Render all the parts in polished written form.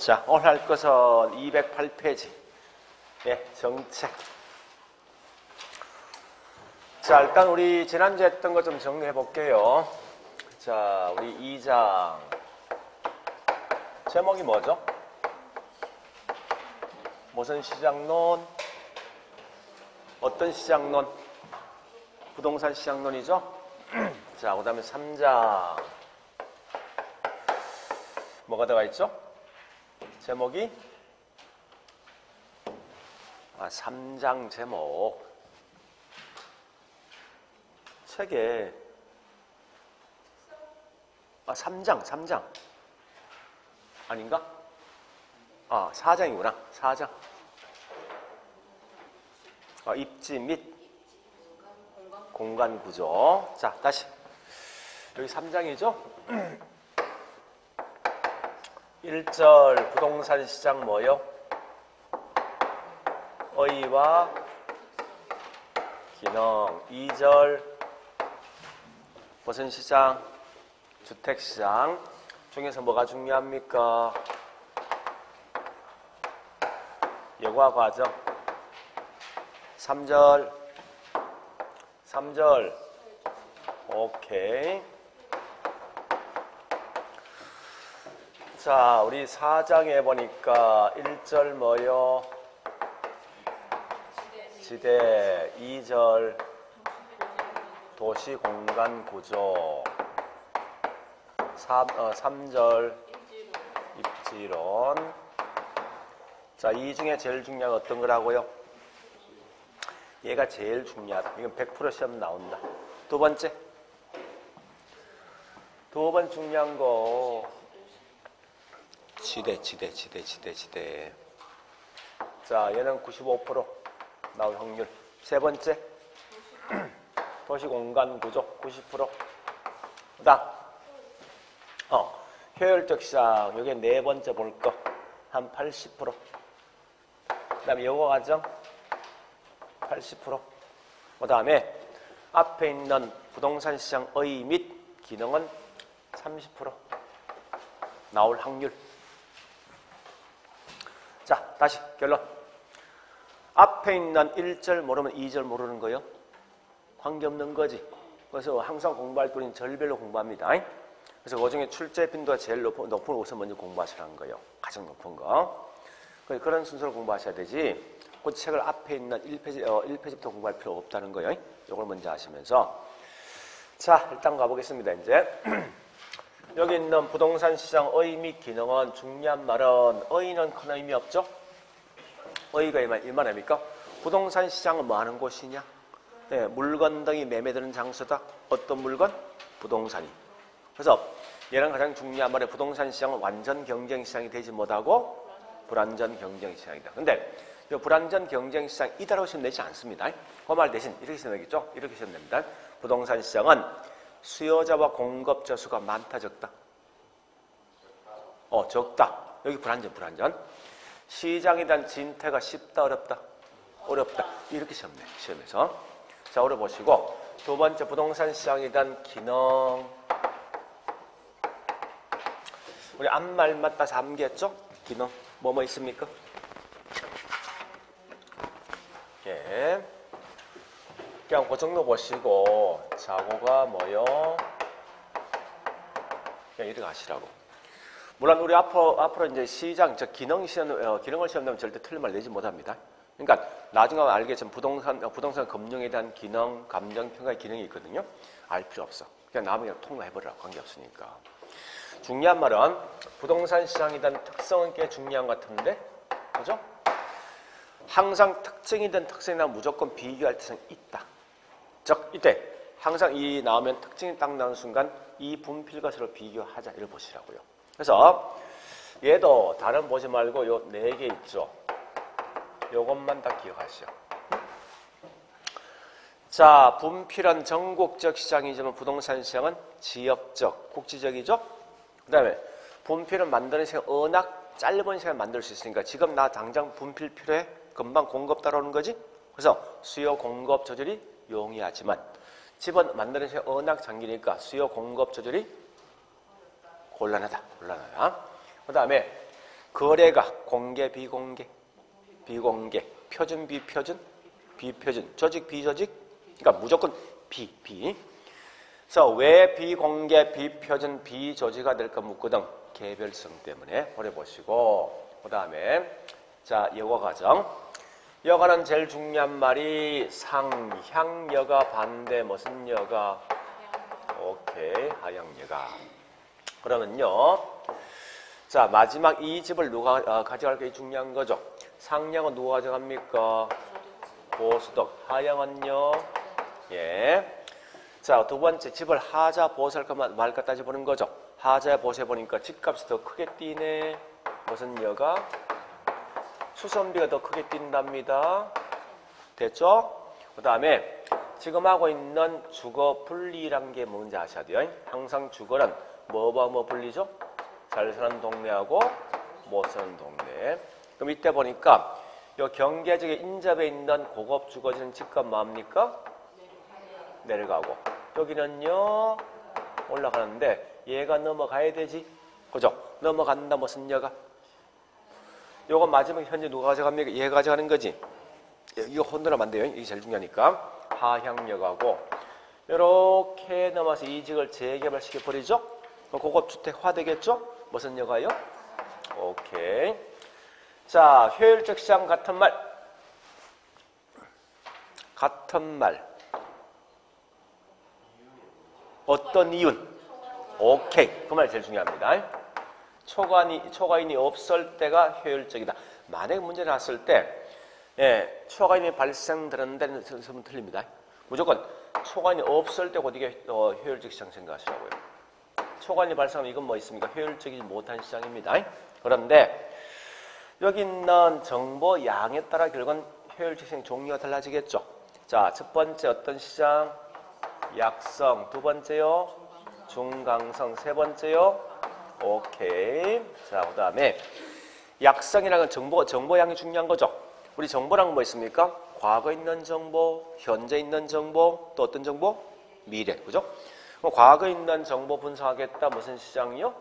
자, 오늘 할 것은 208페이지. 예, 정책. 자, 일단 우리 지난주에 했던 거 좀 정리해 볼게요. 자, 우리 2장. 제목이 뭐죠? 무슨 시장론? 어떤 시장론? 부동산 시장론이죠? 자, 그 다음에 3장. 뭐가 들어가 있죠? 제목이 3장 제목. 책에 3장 아닌가? 4장이구나. 4장. 입지 및 공간 구조. 자, 다시. 여기 3장이죠? 1절 부동산 시장 뭐요? 의의와 기능. 2절 무슨 시장? 주택시장. 중에서 뭐가 중요합니까? 여과 과정. 3절 오케이. 자, 우리 4장에 보니까 1절 뭐요? 지대. 2절 도시 공간 구조. 3절 입지론. 자, 이 중에 제일 중요한 건 어떤 거라고요? 얘가 제일 중요하다. 이건 100% 시험 나온다. 두 번째. 두 번 중요한 거. 지대. 자, 얘는 95% 나올 확률. 세 번째. 도시 공간 구조 90%. 그다음 효율적 시장. 요게 네 번째 볼 거. 한 80%. 그다음에 여과 과정 80%. 그다음에 앞에 있는 부동산 시장 의의 및 기능은 30% 나올 확률. 자, 다시 결론. 앞에 있는 1절 모르면 2절 모르는 거요? 관계없는 거지. 그래서 항상 공부할 때는 절별로 공부합니다. 그래서 그 중에 출제 빈도가 제일 높은 곳을 먼저 공부하시라는 거예요. 가장 높은 거. 그런 순서로 공부하셔야 되지. 그 책을 앞에 있는 1페이지부터 공부할 필요 없다는 거예요. 이걸 먼저 하시면서. 자, 일단 가보겠습니다. 이제. 여기 있는 부동산 시장 의의 및 기능은 중요한 말은 의의는 큰 의미 없죠? 의의가 얼마나입니까? 부동산 시장은 뭐 하는 곳이냐? 네, 물건 등이 매매되는 장소다. 어떤 물건? 부동산이. 그래서 얘는 가장 중요한 말이 부동산 시장은 완전 경쟁 시장이 되지 못하고 불완전 경쟁 시장이다. 근데 이 불완전 경쟁 시장이다라고 시험 내지 않습니다. 그 말 대신 이렇게 시험 내겠죠? 이렇게 시험 냅니다. 부동산 시장은 수요자와 공급자 수가 많다, 적다? 적다. 여기 불완전. 시장에 대한 진퇴가 쉽다, 어렵다? 어렵다. 이렇게 시험 내, 시험에서. 자, 어려보시고. 두 번째, 부동산 시장에 대한 기능. 우리 앞말만 따서 암기했죠? 기능. 뭐뭐 있습니까? 예. 그냥 그 정도 보시고, 자고가 뭐요? 그냥 이렇게 하시라고. 물론 우리 앞으로 이제 시장, 기능을 시험하면 절대 틀린 말 내지 못합니다. 그러니까 나중에 알겠지만 부동산 금융에 대한 기능, 감정평가의 기능이 있거든요. 알 필요 없어. 그냥 나머지 통과해버리라. 관계없으니까. 중요한 말은 부동산 시장에 대한 특성은 꽤 중요한 것 같은데, 그죠? 항상 특징이든 특성이나 무조건 비교할 때는 있다. 즉, 이때 항상 이 나오면 특징이 딱 나오는 순간 이 분필과 서로 비교하자. 이걸 보시라고요. 그래서 얘도 다른 보지 말고 요 4개 있죠. 요것만 다 기억하시오. 자, 분필은 전국적 시장이지만 부동산 시장은 지역적, 국지적이죠. 그 다음에 분필은 만드는 시간 워낙 짧은 시간에 만들 수 있으니까 지금 나 당장 분필 필요해? 금방 공급 따라오는 거지? 그래서 수요 공급 조절이 용이하지만 집은 만드는 시간 워낙 장기니까 수요 공급 조절이 곤란하다. 그 다음에 거래가 공개, 비공개, 비공개, 표준, 비표준, 비표준, 조직, 비조직. 그러니까 무조건 비. 그래서 왜 비공개, 비표준, 비조직화 될까 묻거든. 개별성 때문에 오래 보시고. 그 다음에 자 여과 과정. 여과는 제일 중요한 말이 상향여과 반대 무슨 여과? 오케이 하향여과. 그러면요. 자 마지막 이 집을 누가 가져갈까 중요한 거죠. 상향은 누가 가져갑니까? 보수덕. 하향은요. 예. 자 두 번째 집을 하자 보수할까 말까 따져보는 거죠. 하자야 보수해 보니까 집값이 더 크게 뛰네. 무슨 여가? 수선비가 더 크게 뛴답니다. 됐죠? 그 다음에 지금 하고 있는 주거 분리란 게 뭔지 아셔야 돼요. 항상 주거는 뭐와 뭐 분리죠? 잘 사는 동네하고 못 사는 동네. 그럼 이때 보니까 요 경계 지역에 인접해 있는 고급 주거지는 집값 뭐합니까? 내려가고 여기는요 올라가는데 얘가 넘어가야 되지. 그죠? 넘어간다 무슨 여가? 요거 마지막에 현재 누가 가져갑니까? 얘가 가져가는 거지. 이거 혼돈하면 안 돼요. 이게 제일 중요하니까. 하향여가고 이렇게 넘어서 이직을 재개발시켜 버리죠. 고급주택화 되겠죠? 무슨 여가요? 오케이. 자, 효율적 시장 같은 말. 같은 말. 어떤 이윤? 오케이. 그 말 제일 중요합니다. 초과인이 없을 때가 효율적이다. 만약에 문제를 났을 때 초과인이 발생되는 데는 틀립니다. 무조건 초과인이 없을 때 어디게 효율적 시장 생각하시라고요. 초과인이 발생하면 이건 뭐 있습니까? 효율적이지 못한 시장입니다. 그런데 여기 있는 정보 양에 따라 결국은 효율적 시장 종류가 달라지겠죠. 자, 첫 번째 어떤 시장? 약성. 두 번째요? 중강성. 세 번째요? 오케이. 자, 그 다음에 약성이라는 정보양이 중요한 거죠. 우리 정보랑 뭐 있습니까? 과거에 있는 정보, 현재 있는 정보, 또 어떤 정보? 미래. 그죠? 그럼 과거에 있는 정보 분석하겠다. 무슨 시장이요?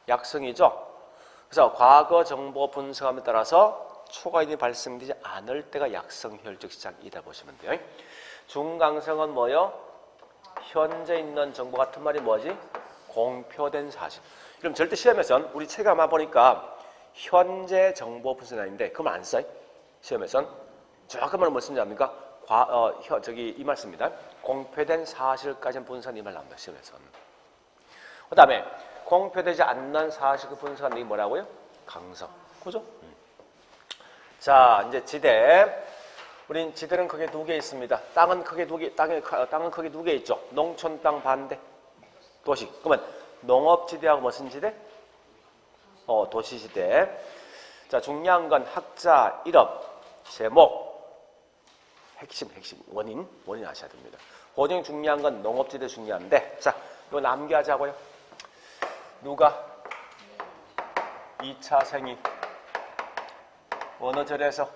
약성이죠. 그래서 과거 정보 분석함에 따라서 초과인이 발생되지 않을 때가 약성 효율적 시장이다 보시면 돼요. 중강성은 뭐요? 현재 있는 정보 같은 말이 뭐지? 공표된 사실. 그럼 절대 시험에선 우리 책 아마 보니까 현재 정보 분석이 아닌데 그건 안 써요. 시험에선 정확한 말은 무슨 말입니까? 이 말씀입니다. 공표된 사실까지는 분석이 이 말 나옵니다. 시험에선. 그 다음에 공표되지 않는 사실 그 분석하는 게 뭐라고요? 강성. 그죠? 자, 이제 지대. 우린 지대는 크게 두 개 있습니다. 땅은 크게 두 개 있죠. 농촌 땅 반대. 도시. 그러면 농업지대하고 무슨 지대? 도시지대. 자, 중요한 건 학자, 일업, 제목, 핵심, 원인 아셔야 됩니다. 고정 중요한 건 농업지대 중요한데, 자, 이거 남기하자고요. 누가 2차 생이 어느 절에서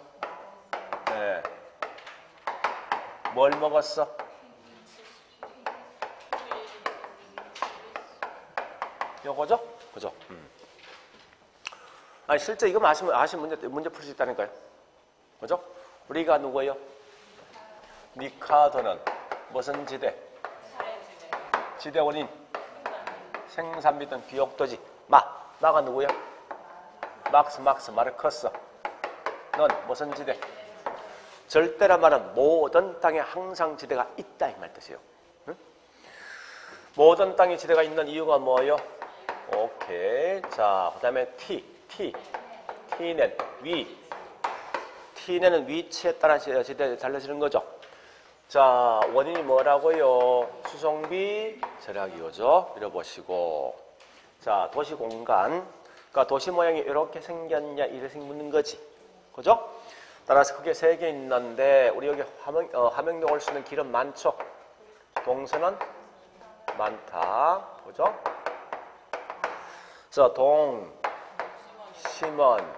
뭘 먹었어? 요거죠? 그죠? 아니, 실제 이거 아시면 문제 풀 수 있다니까요. 그죠? 우리가 누구예요? 리카르도는 무슨 지대? 지대 원인. 생산 및 비옥도지. 마가 누구야? 마르커스. 넌 무슨 지대? 절대란 말은 모든 땅에 항상 지대가 있다 이 말 뜻이에요. 응? 모든 땅에 지대가 있는 이유가 뭐예요? 오케이. 자, 그 다음에 T는 위. T는 위치에 따라 지대가 달라지는 거죠. 자, 원인이 뭐라고요? 수송비 절약이오죠. 이러보시고. 자, 도시 공간. 그러니까 도시 모양이 이렇게 생겼냐, 이렇게 묻는 거지. 그죠? 따라서 크게 세 개 있는데, 우리 여기 함흥역 올 수 있는 길은 많죠? 동선은 많다. 그죠? 그래서 동, 심원,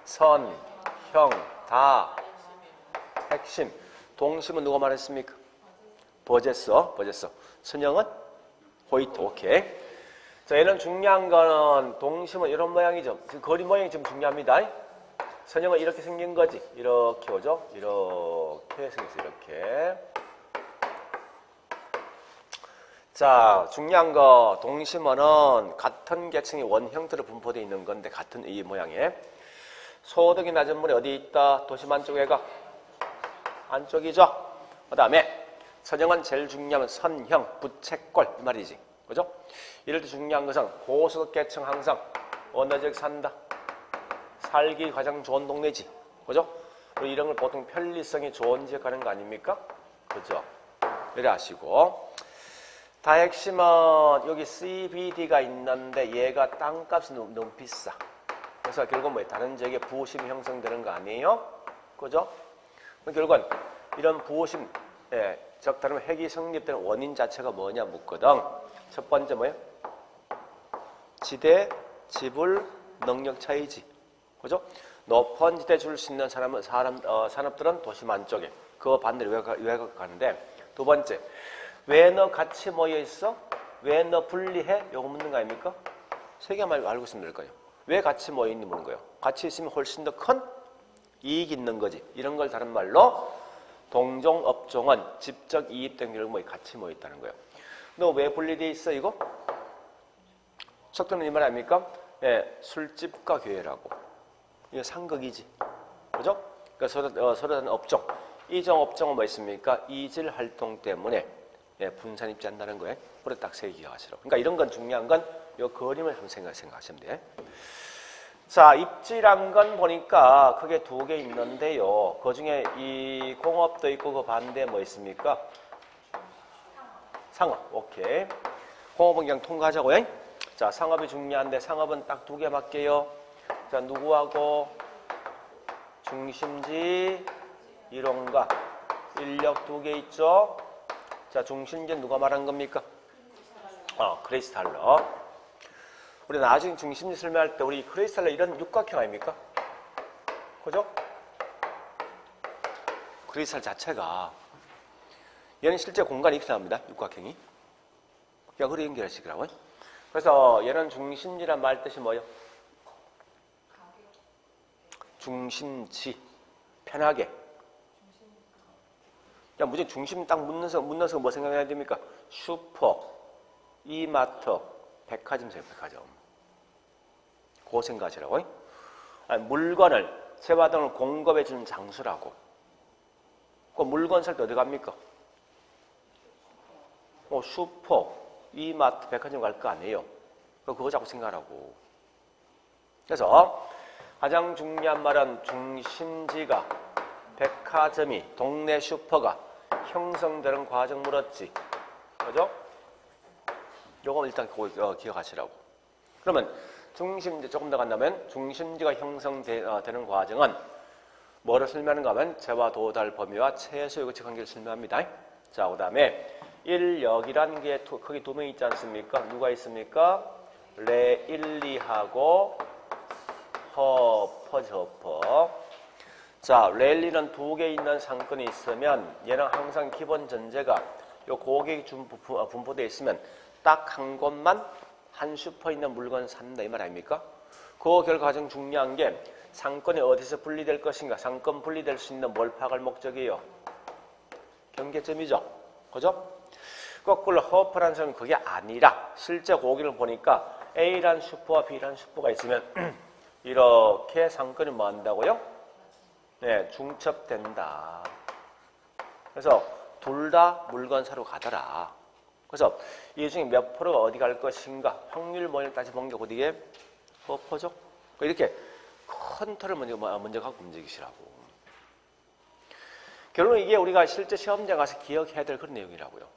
선, 형, 다, 핵심. 동심은 누가 말했습니까? 버제서. 선형은 호이트. 오케이. 자, 자, 얘는 중요한 거는 동심은 이런 모양이죠. 그 거리 모양이 지금 중요합니다. 선형은 이렇게 생긴 거지. 이렇게 오죠. 이렇게 생겼어. 이렇게. 자, 중요한 거 동심원은 같은 계층이 원형태로 분포되어 있는 건데 같은 이 모양에 소득이 낮은 분이 어디 있다? 도심 안쪽에가 안쪽이죠. 그 다음에 선형은 제일 중요한 선형, 부채꼴 이 말이지. 그죠? 이럴 때 중요한 것은 고소득 계층 항상 어느 지역 산다? 살기 가장 좋은 동네지. 그죠? 이런 걸 보통 편리성이 좋은 지역 가는 거 아닙니까? 그죠? 이래 하시고. 다 핵심은 여기 CBD가 있는데 얘가 땅값이 너무 비싸. 그래서 결국은 뭐예요? 다른 지역에 부호심이 형성되는 거 아니에요? 그죠? 결국은 이런 부호심, 즉 다른 핵이 성립되는 원인 자체가 뭐냐 묻거든. 첫 번째 뭐예요? 지대, 지불, 능력 차이지. 그죠? 높은 지대 줄 수 있는 산업들은 도심 안쪽에. 그 반대로 외곽 가는데. 두 번째, 왜 너 같이 모여 있어? 왜 너 분리해? 요거 묻는 거 아닙니까? 세 개만 알고 있으면 될 거예요. 왜 같이 모여 있니 묻는 거예요. 같이 있으면 훨씬 더 큰 이익이 있는 거지. 이런 걸 다른 말로 동종 업종은 직접 이입된 결과 같이 모여 있다는 거예요. 너 왜 분리돼 있어 이거? 속도는 이 말 아닙니까? 예, 술집과 교회라고. 이거 상극이지. 그죠? 그러니까 서로 다른 업종. 이종 업종은 뭐 있습니까? 이질 활동 때문에 분산 입지한다는 거예요. 그래 딱 세 개 기억하시라고. 그러니까 이런 건 중요한 건 이 그림을 한번 생각하시면 돼. 자, 입지란 건 보니까 크게 두 개 있는데요. 그 중에 이 공업도 있고 그 반대에 뭐 있습니까? 상업. 오케이. 공업은 그냥 통과하자고요. 자, 상업이 중요한데 상업은 딱 두 개 맞게요. 자, 누구하고? 중심지, 이론과 인력 두 개 있죠. 자, 중심지 누가 말한 겁니까? 크리스탈러. 우리 나중에 중심지 설명할 때 우리 크리스탈러 이런 육각형 아닙니까? 그죠? 크리스탈 자체가 얘는 실제 공간이 이렇게 나옵니다. 육각형이. 그냥 그렇게 연결하시더라고요. 그래서 얘는 중심지란 말 뜻이 뭐예요? 중심지. 편하게. 야, 무조건 중심 딱 묻는서 뭐 생각해야 됩니까? 슈퍼, 이마트, 백화점이세요, 백화점. 그거 생각하시라고. 아니, 물건을, 재화 등을 공급해 주는 장소라고. 그 물건 살 때 어디 갑니까? 슈퍼, 이마트, 백화점 갈 거 아니에요. 그거 자꾸 생각하라고. 그래서 가장 중요한 말은 중심지가, 백화점이, 동네 슈퍼가 형성되는 과정 물었지. 그죠? 요거 일단 기억하시라고. 그러면 중심지 조금 더 간다면 중심지가 형성되는 과정은 뭐를 설명하는가 하면 재화 도달 범위와 최소 요구치 관계를 설명합니다. 자, 그 다음에 인력이라는 게 크게 두 명 있지 않습니까? 누가 있습니까? 레일리하고 허퍼. 자, 랠리는 두 개 있는 상권이 있으면 얘는 항상 기본 전제가 요 고객이 분포되어 있으면 딱 한 곳만 한 슈퍼 있는 물건 산다 이 말 아닙니까? 그 결과 가장 중요한 게 상권이 어디서 분리될 것인가. 상권 분리될 수 있는 뭘 파악할 목적이에요? 경계점이죠. 그죠? 거꾸로 허퍼라는 사람은 그게 아니라 실제 고객을 보니까 A란 슈퍼와 B란 슈퍼가 있으면 이렇게 상권이 뭐 한다고요? 네, 중첩된다. 그래서 둘 다 물건 사러 가더라. 그래서 이 중에 몇 프로가 어디 갈 것인가 확률 모델을 따져본 게 어디에? 허퍼죠. 이렇게 큰 틀을 먼저 갖고 움직이시라고. 결론은 이게 우리가 실제 시험장 가서 기억해야 될 그런 내용이라고요.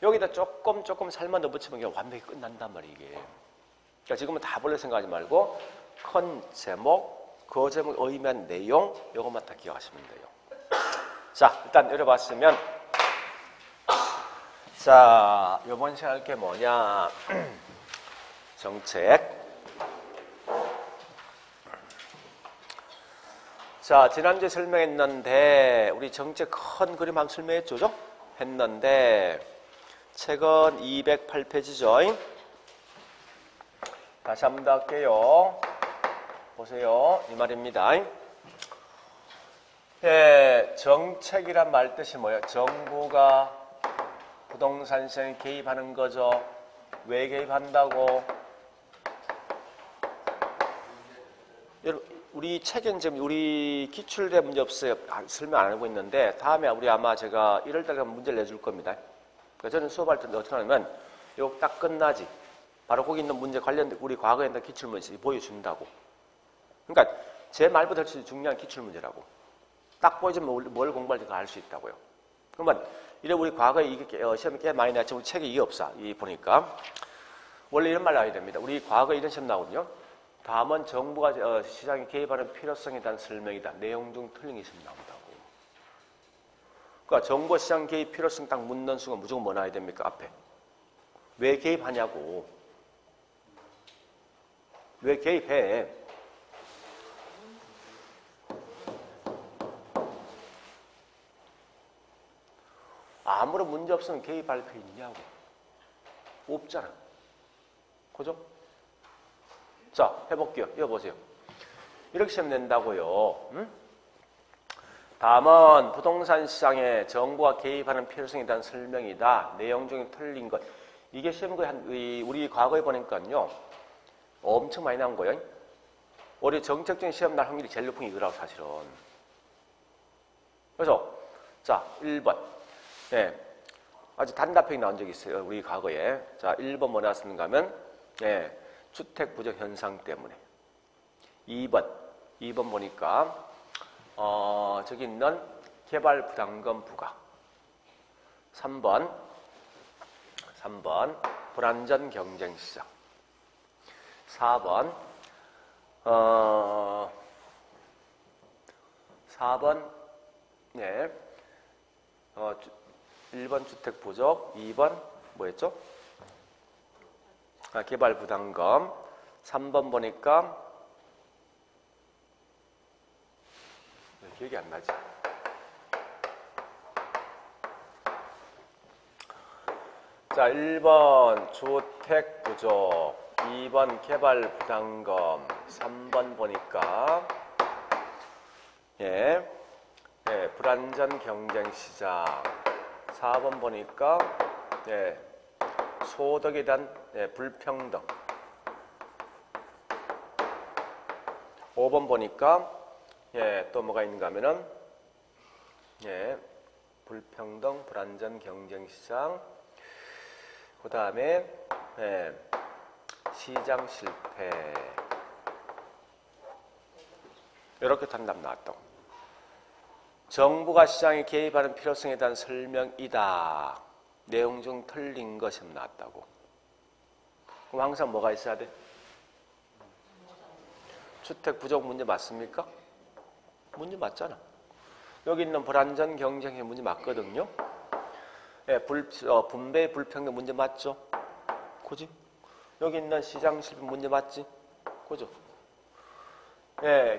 여기다 조금 살만 더 붙이면 이게 완벽히 끝난단 말이에요. 이게. 그러니까 지금은 다 볼래 생각하지 말고 큰 제목, 그 제목 의미한 내용 이것만 다 기억하시면 돼요. 자, 일단 열어봤으면 자, 이번 시간 할 게 뭐냐? 정책. 자, 지난주에 설명했는데 우리 정책 큰 그림 한번 설명했죠? 했는데 책은 208페이지죠. 다시 한 번 더 할게요. 보세요. 이 말입니다. 예, 정책이란 말 뜻이 뭐예요? 정부가 부동산 시장에 개입하는 거죠. 왜 개입한다고? 여러분, 우리 책은 지금 우리 기출대 문제 없어요. 설명 안 하고 있는데 다음에 우리 아마 제가 1월달에 문제를 내줄 겁니다. 그러니까 저는 수업할 때 어떻게 하냐면 이거 딱 끝나지. 바로 거기 있는 문제 관련된 우리 과거에 있는 기출문제 보여준다고. 그러니까 제 말보다 훨씬 중요한 기출문제라고. 딱 보여주면 뭘 공부할지 알 수 있다고요. 그러면 이래 우리 과거에 이게 시험이 꽤 많이 나왔지만 우리 책에 이게 없어. 이 보니까 원래 이런 말 나와야 됩니다. 우리 과거에 이런 시험 나오거든요. 다음은 정부가 시장에 개입하는 필요성에 대한 설명이다. 내용 중 틀린 게 있으면 나온다고. 그러니까 정부 시장 개입 필요성 딱 묻는 순간 무조건 뭐 나와야 됩니까? 앞에. 왜 개입하냐고. 왜 개입해? 아무런 문제 없으면 개입할 필요 있냐고. 없잖아. 그죠? 자, 해볼게요. 이거 보세요. 이렇게 시험 낸다고요. 응? 다음은 부동산 시장에 정부가 개입하는 필요성에 대한 설명이다. 내용 중에 틀린 것. 이게 시험 거의 우리 과거에 보니까요. 엄청 많이 나온 거예요. 올해 정책적인 시험 날 확률이 제일 높은 게 이거라고 사실은. 그래서 자, 1번. 네. 아주 단답형이 나온 적이 있어요. 우리 과거에. 자, 1번 뭐 나왔는가 하면 네. 주택 부족 현상 때문에. 2번 보니까 저기 있는 개발 부담금 부과. 3번 불안전 경쟁 시장. 4번 4번 네. 1번 주택 부족, 2번 뭐였죠? 개발 부담금. 3번 보니까 기억이 안 나지. 자, 1번 주택 부족, 2번 개발 부담금, 3번 보니까 예, 불안전 경쟁 시장, 4번 보니까 예, 소득에 대한 불평등, 5번 보니까 또 뭐가 있는가 하면은 불평등, 불안전 경쟁 시장, 그 다음에 시장 실패. 이렇게 단답 나왔다고. 정부가 시장에 개입하는 필요성에 대한 설명이다. 내용 중 틀린 것이 나왔다고. 그럼 항상 뭐가 있어야 돼? 주택 부족 문제 맞습니까? 문제 맞잖아. 여기 있는 불안전 경쟁의 문제 맞거든요. 분배 불평등 문제 맞죠? 그지? 여기 있는 시장 실패 문제 맞지? 그죠?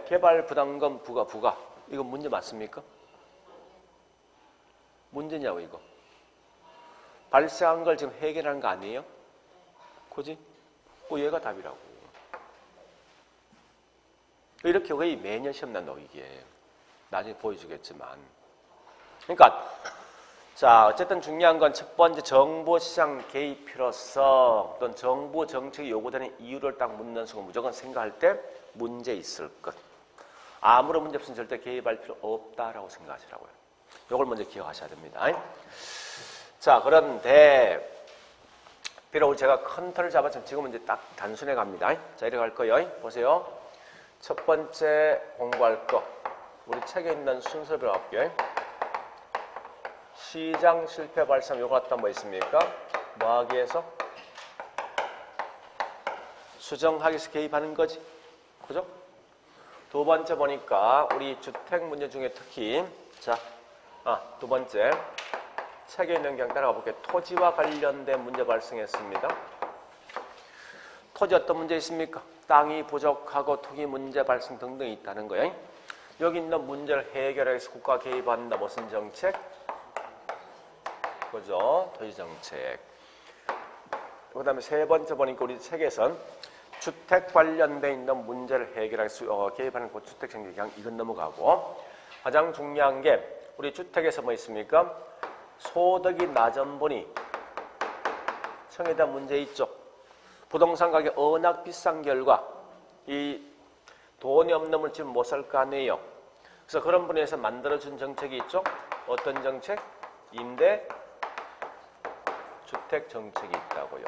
개발 부담금 부과. 이거 문제 맞습니까? 문제냐고 이거. 발생한 걸 지금 해결하는 거 아니에요? 그지? 얘가 답이라고. 이렇게 거의 매년 시험 난다고 이게. 나중에 보여주겠지만. 그러니까 자, 어쨌든 중요한 건 첫 번째 정보 시장 개입 필요성 또는 정부 정책이 요구되는 이유를 딱 묻는 순간 무조건 생각할 때 문제 있을 것. 아무런 문제 없으면 절대 개입할 필요 없다라고 생각하시라고요. 이걸 먼저 기억하셔야 됩니다. 자, 그런데 비록 제가 큰 틀을 잡았지만 지금은 이제 딱 단순해 갑니다. 자, 이렇게 갈 거예요. 보세요. 첫 번째 공부할 거. 우리 책에 있는 순서대로 할게요. 시장 실패 발생 요거 갖다 뭐 있습니까? 뭐 하기 위해서? 수정하기 위해서 개입하는 거지. 그죠? 두 번째 보니까 우리 주택 문제 중에 특히 자, 두 번째 책에 있는 경 따라가 볼게요. 토지와 관련된 문제 발생했습니다. 토지 어떤 문제 있습니까? 땅이 부족하고 투기 문제 발생 등등이 있다는 거예요. 여기 있는 문제를 해결하기 위해서 국가 개입한다. 무슨 정책? 그죠? 토지 정책. 그 다음에 세 번째 보니까 우리 책에선 주택 관련돼 있는 문제를 해결하기 개입하는 그 주택 정책 그냥 이건 넘어가고 가장 중요한 게 우리 주택에서 뭐 있습니까? 소득이 낮은 분이 청에 대한 문제 있죠. 부동산 가격 워낙 비싼 결과 이 돈이 없는 분 지금 못 살 거 아니에요. 그래서 그런 분에 의해서 만들어준 정책이 있죠. 어떤 정책? 임대 주택 정책이 있다고요.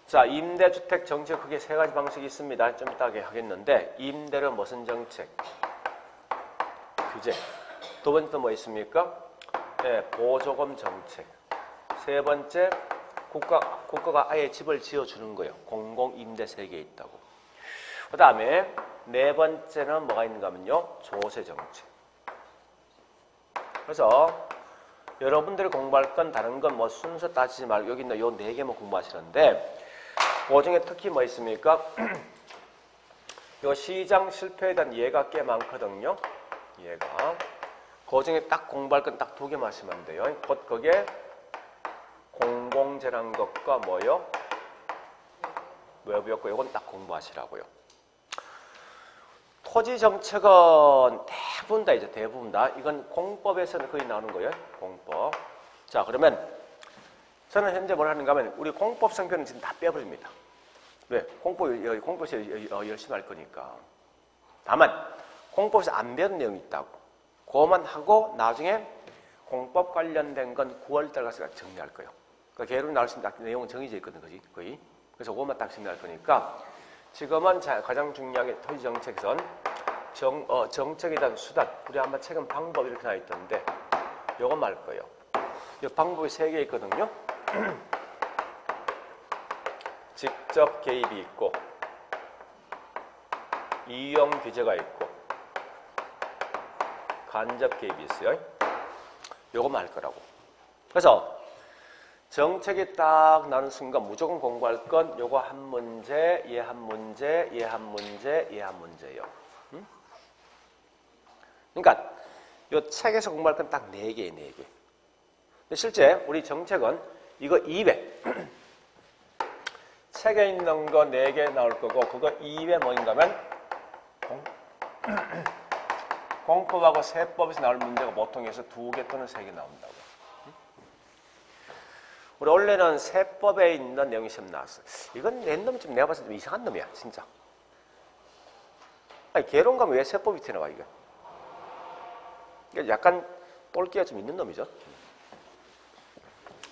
자, 임대주택 정책 크게 세 가지 방식이 있습니다. 좀 이따 하겠는데 임대는 무슨 정책? 규제. 두 번째 뭐 있습니까? 네, 보조금 정책. 세 번째 국가가 아예 집을 지어주는 거예요. 공공임대 세계에 있다고. 그 다음에 네 번째는 뭐가 있는가 하면요. 조세 정책. 그래서 여러분들이 공부할 건 다른 건 뭐 순서 따지지 말고 여기 있는 요 네 개만 공부하시는데 그 중에 특히 뭐 있습니까? 요 시장 실패에 대한 예가 꽤 많거든요. 예가. 그 중에 딱 공부할 건 딱 두 개만 하시면 돼요. 곧 그게 공공재란 것과 뭐요? 외부였고 이건 딱 공부하시라고요. 토지 정책은 대부분 다 이제 대부분 다 이건 공법에서는 거의 나오는 거예요. 공법. 자, 그러면 저는 현재 뭘 하는가 하면 우리 공법 성편은 지금 다 빼버립니다. 왜? 공법에서 열심히 할 거니까. 다만 공법에서 안 배운 내용이 있다고. 그것만 하고 나중에 공법 관련된 건 9월달 가서 정리할 거예요. 그러니까 개론이 나올 수 있는 내용은 정해져 있거든, 거의. 그래서 그것만 딱 정리할 거니까 지금은 가장 중요한 게 토지 정책선 정책에 대한 수단. 우리 아마 최근 방법 이렇게 나와 있던데 요것만 할 거예요. 이 방법이 3개 있거든요. 직접 개입이 있고 이용 규제가 있고 간접 개입이 있어요. 요것만 할 거라고. 그래서 정책이 딱 나는 순간 무조건 공부할 건 요거 한 문제, 얘 한 문제, 얘 한 문제, 얘 한 문제예요. 그러니까 요 책에서 공부할 건 딱 4개예요, 4개. 근데 실제 우리 정책은 이거 200. 책에 있는 거 4개 나올 거고 그거 200 뭐인가 하면 공법하고 세법에서 나올 문제가 보통에서 2개 또는 3개 나온다고. 우리 원래는 세법에 있는 내용이 시험 나왔어. 이건 랜덤 좀 내가 봤을 때 좀 이상한 놈이야, 진짜. 아니, 개론 가면 왜 세법이 튀어나와, 이거? 약간 똘끼가 좀 있는 놈이죠.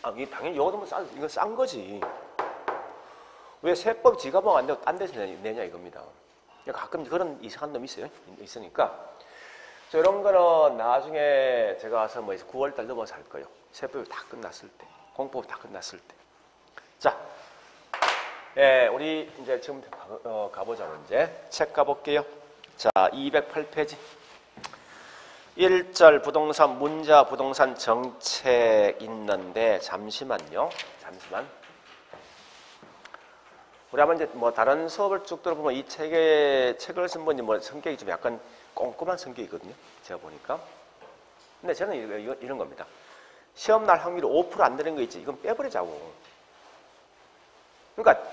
아, 이게 당연히 이거 이건 싼 거지. 왜 세법 지가방 안 내고 딴 데서 내냐 이겁니다. 가끔 그런 이상한 놈이 있으니까. 자, 이런 거는 나중에 제가 와서 뭐 9월달 넘어서 할 거예요. 세법이 다 끝났을 때. 공법이 다 끝났을 때. 자, 예, 우리 이제 지금부터 가보자, 이제. 책 가볼게요. 자, 208페이지. 1절 부동산, 문자 부동산 정책 있는데, 잠시만요. 잠시만. 우리 한번 이제 뭐 다른 수업을 쭉 들어보면 이 책을 쓴 분이 뭐 성격이 좀 약간 꼼꼼한 성격이거든요. 제가 보니까. 근데 저는 이런 겁니다. 시험날 확률이 5% 안 되는 거 있지. 이건 빼버리자고. 그러니까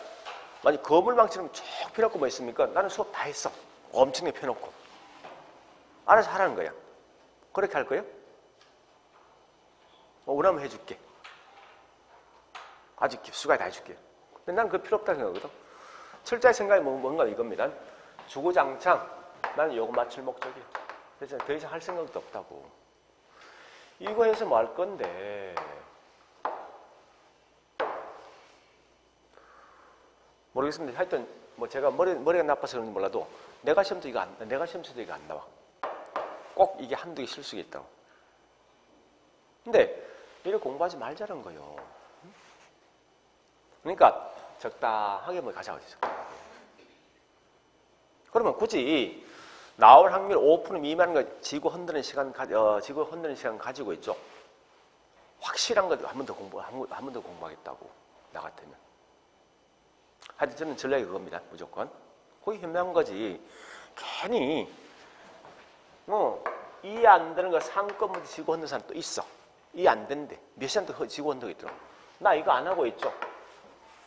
만약 거물망치는 쭉 펴놓고 뭐 있습니까? 나는 수업 다 했어. 엄청나게 펴놓고. 알아서 하라는 거야. 그렇게 할 거예요? 원하면 해줄게. 아직 깊숙하게 다 해줄게. 근데 나는 그거 필요 없다고 생각하거든. 철저히 생각이 뭔가 이겁니다. 주구장창 나는 요거 맞출 목적이야. 그래서 더 이상 할 생각도 없다고. 이거 해서 뭐 할 건데. 모르겠습니다. 하여튼 뭐 제가 머리가 나빠서 그런지 몰라도 내가 시험 쳐도 이거 안 나와. 꼭 이게 한두 개 실수가 있다고. 근데 이걸 공부하지 말자는 거예요. 그러니까 적당하게 뭐 가자고 했어. 그러면 굳이 나올 확률 5% 미만인 거 지구 흔드는 시간 가지고 있죠. 확실한 거 한 번 더 공부하겠다고. 나 같으면. 하여튼 저는 전략이 그겁니다. 무조건. 거기 현명한 거지. 괜히 이해 안 되는 거 상권 문제 지구 흔드는 사람 또 있어. 이해 안 된대. 몇 시간 또 지구 흔들고 있더라고. 나 이거 안 하고 있죠.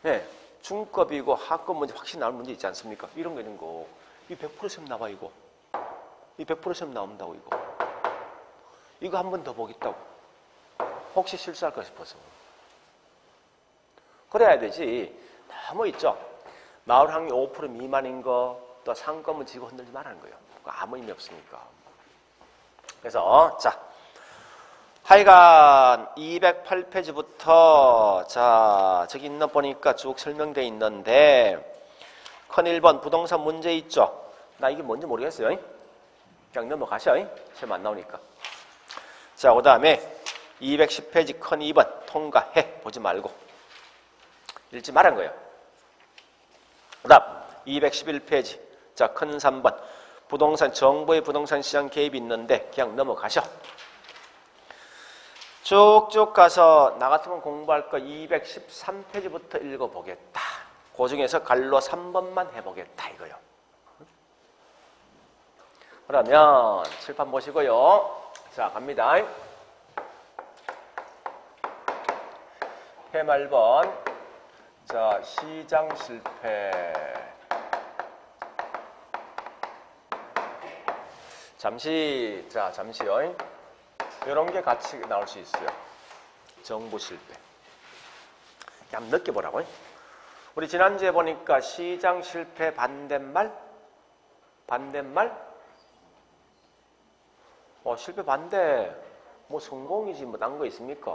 네. 중급이고 하급 문제 확실히 나올 문제 있지 않습니까? 이런 거 있는 거. 이 100% 시험 나와 이거. 이 100% 시험 나온다고 이거. 이거 한 번 더 보겠다고. 혹시 실수할까 싶어서. 그래야 되지. 너무 있죠. 마을 확률 5% 미만인 거, 또 상권은 지고 흔들지 말라는 거예요. 아무 의미 없으니까. 그래서 자, 하여간 208페이지부터 자, 저기 있는 보니까 쭉 설명되어 있는데 큰 1번 부동산 문제 있죠. 나 이게 뭔지 모르겠어요. 그냥 넘어가셔. 시험 안 나오니까. 자, 그 다음에 210페이지 큰 2번 통과해. 보지 말고. 읽지 말한 거예요. 그 다음 211페이지 자, 큰 3번 부동산 정부의 부동산 시장 개입이 있는데 그냥 넘어가셔. 쭉쭉 가서 나 같으면 공부할 거 213페이지부터 읽어보겠다. 그 중에서 갈로 3번만 해보겠다 이거요. 그러면 칠판 보시고요. 자, 갑니다. 해말번 자, 시장 실패. 잠시요. 이런 게 같이 나올 수 있어요. 정부 실패. 한번 느껴보라고. 우리 지난주에 보니까 시장 실패 반대말? 실패 반대. 뭐 성공이지 뭐 딴 거 있습니까?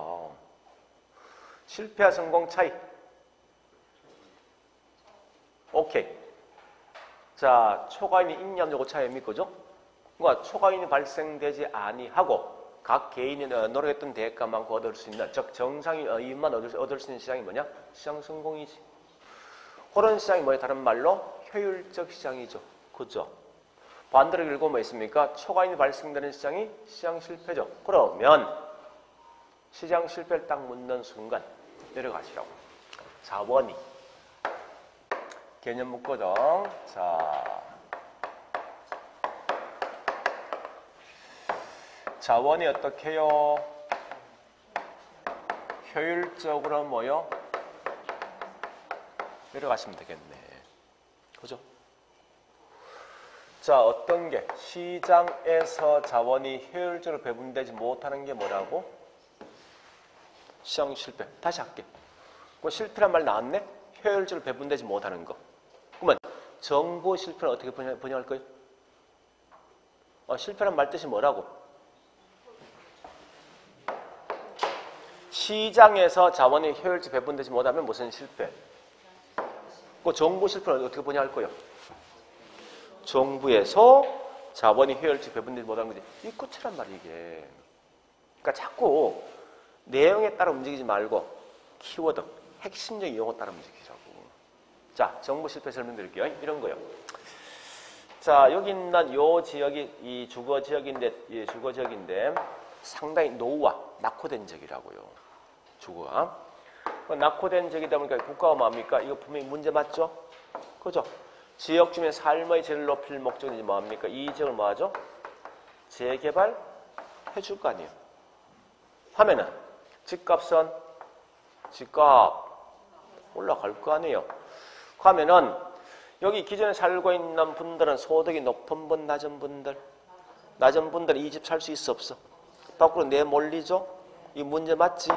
실패와 성공 차이. 오케이. 자, 초과인이 있냐면 요거 차이입니까? 그죠? 그러니까 초과인이 발생되지 아니하고 각 개인이 노력했던 대가만큼 얻을 수 있는, 즉 정상인만 얻을 수 있는 시장이 뭐냐? 시장 성공이지. 그런 시장이 뭐예요? 다른 말로 효율적 시장이죠. 그죠? 반대로 읽으면 뭐 있습니까? 초과인이 발생되는 시장이 시장 실패죠. 그러면 시장 실패를 딱 묻는 순간 내려가시라고. 4번이 개념 묻거든. 자, 자원이 어떻게 해요? 효율적으로 뭐요? 내려가시면 되겠네. 그죠? 자, 어떤 게 시장에서 자원이 효율적으로 배분되지 못하는 게 뭐라고? 시장 실패. 다시 할게. 그 실패란 말 나왔네? 효율적으로 배분되지 못하는 거. 그러면 정보 실패는 어떻게 번역할 거예요? 실패란 말 뜻이 뭐라고? 시장에서 자원이 효율적으로 배분되지 못하면 무슨 실패? 그 정보 실패는 어떻게 번역할 거예요? 정부에서 자원이 효율적으로 배분되지 못하는 거지. 이 끝이란 말이야 이게. 그러니까 자꾸 내용에 따라 움직이지 말고 키워드, 핵심적인 용어 따라 움직이라고. 자, 정보 실패 설명드릴게요. 이런 거요. 자, 여기 있는 요 지역이 이 주거 지역인데 상당히 노후화, 낙후된 지역이라고요. 주거가. 낙후된 지역이다 보니까 국가가 뭐합니까? 이거 분명히 문제 맞죠? 그죠? 지역 주민의 삶의 질을 높일 목적이 뭐합니까? 이 지역을 뭐하죠? 재개발 해줄 거 아니에요. 하면은 집값은 집값 올라갈 거 아니에요. 하면은 여기 기존에 살고 있는 분들은 소득이 높은 분, 낮은 분들이 이 집 살 수 있어 없어? 밖으로 내몰리죠? 이 문제 맞지?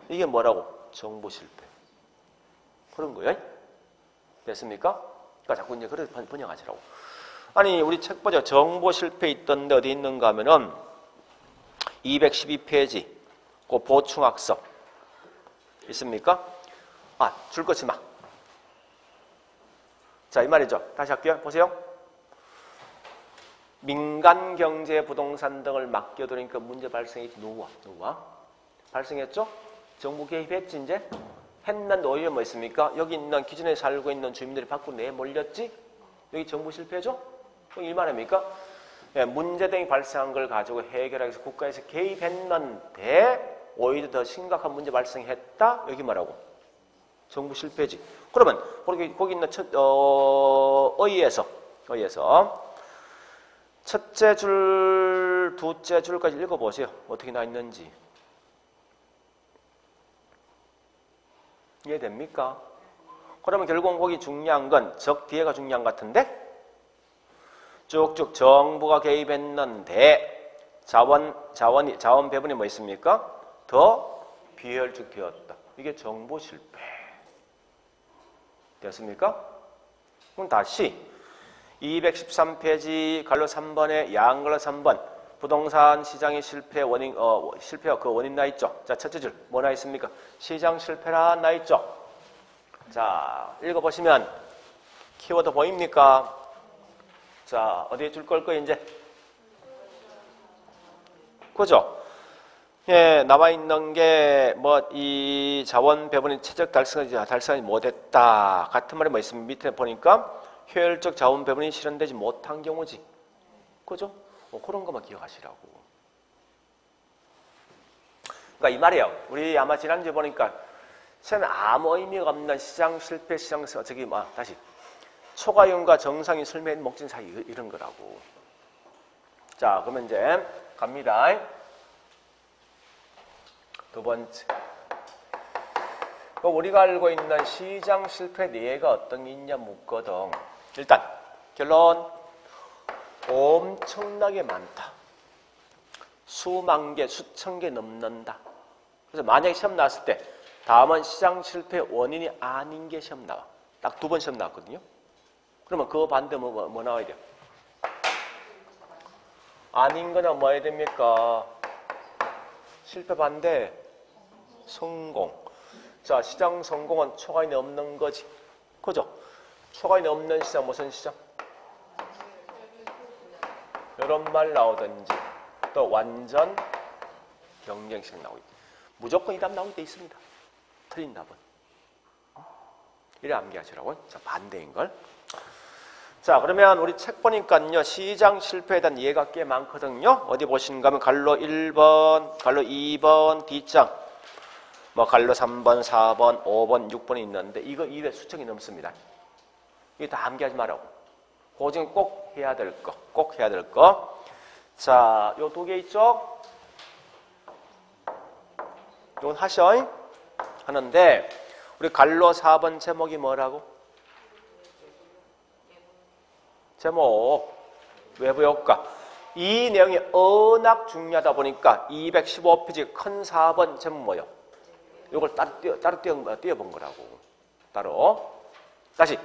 이게 뭐라고? 정보 실패. 그런 거예요. 됐습니까? 그러니까 자꾸 이제 그래 번역하시라고. 아니 우리 책 보죠. 정보 실패 있던데 어디 있는가 하면은 212페이지 그 보충학습 있습니까? 줄 것이 막. 자, 이 말이죠. 다시 할게요. 보세요. 민간 경제 부동산 등을 맡겨두니까 문제 발생했지. 누구와? 발생했죠? 정부 개입했지 이제? 했는데 오히려 뭐 있습니까? 여기 있는 기존에 살고 있는 주민들이 밖으로 내몰렸지? 여기 정부 실패죠? 그럼 이 말입니까? 예, 문제 등이 발생한 걸 가지고 해결하기 위해서 국가에서 개입했는데 오히려 더 심각한 문제 발생했다? 여기 말하고 정부 실패지. 그러면 거기 있는 의에서 첫째 줄, 둘째 줄까지 읽어보세요. 어떻게 나 있는지. 이해됩니까? 그러면 결국 거기 중요한 건 적 뒤에가 중요한 것 같은데 쭉쭉 정부가 개입했는데 자원 배분이 뭐 있습니까? 더 비효율적 되었다. 이게 정부 실패. 됐습니까? 그럼 다시 213페이지 갈로 3번에 양갈로 3번 부동산 시장의 실패 원인 실패와 그 원인 나 있죠. 자, 첫째 줄 뭐 나 있습니까? 시장 실패라 나 있죠. 자, 읽어보시면 키워드 보입니까? 자, 어디에 줄 걸 거예요, 이제? 그죠? 예, 나와 있는 게 뭐 이 자원 배분이 최적 달성하지 못했다. 같은 말이 뭐 있으면 밑에 보니까 효율적 자원 배분이 실현되지 못한 경우지. 그죠? 그런 것만 기억하시라고. 그러니까 이 말이에요. 우리 아마 지난주에 보니까 처음에 아무 의미가 없는 시장 실패, 다시 초과이온과 정상인 설명의 목적인 사이 이런 거라고. 자, 그러면 이제 갑니다. 두 번째. 우리가 알고 있는 시장 실패 예가 어떤 게 있냐 묻거든. 일단 결론 엄청나게 많다. 수만 개, 수천 개 넘는다. 그래서 만약에 시험 나왔을 때 다음은 시장 실패 원인이 아닌 게 시험 나와. 딱 2번 시험 나왔거든요. 그러면 그 반대 뭐 나와야 돼요? 아닌 거는 뭐 해야 됩니까? 실패 반대 성공. 자, 시장 성공은 초과인이 없는 거지. 그죠? 초과인이 없는 시장 무슨 시장? 이런 말 나오든지 또 완전 경쟁식 나오고 무조건 이 답 나올 때 있습니다. 틀린 답은. 이래 암기하시라고. 자, 반대인 걸. 자, 그러면 우리 책 보니까요. 시장 실패에 대한 예가 꽤 많거든요. 어디 보시는가 하면 갈로 1번, 갈로 2번, 뒷장. 뭐 갈로 3번, 4번, 5번, 6번이 있는데 이거 200 수천이 넘습니다. 이거 다 암기하지 말라고. 그 중에 꼭 해야 될 거. 꼭 해야 될 거. 자, 요 2개 있죠? 이건 하셔. 하는데 우리 갈로 4번 제목이 뭐라고? 제목 외부 효과. 이 내용이 워낙 중요하다 보니까 215페이지 큰 4번 제목 뭐예요? 이걸 따로 띄워본 거라고. 따로. 다시.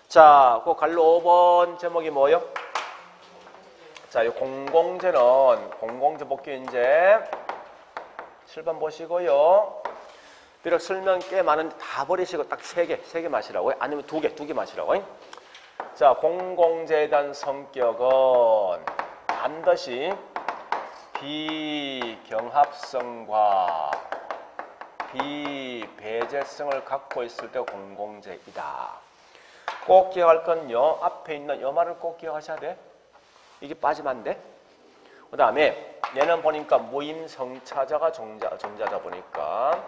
자, 그 갈로 5번 제목이 뭐예요? 자, 이 공공재 복귀 이제 7번 보시고요. 비록 설명 꽤 많은데 다 버리시고 딱 3개 마시라고요. 아니면 2개 마시라고요. 자, 공공재에 대한 성격은 반드시 비경합성과 비배제성을 갖고 있을 때 공공재이다. 꼭 기억할 건요. 앞에 있는 이 말을 꼭 기억하셔야 돼. 이게 빠지면 안 돼. 그 다음에 얘는 보니까 무임성차자가 존재하다 보니까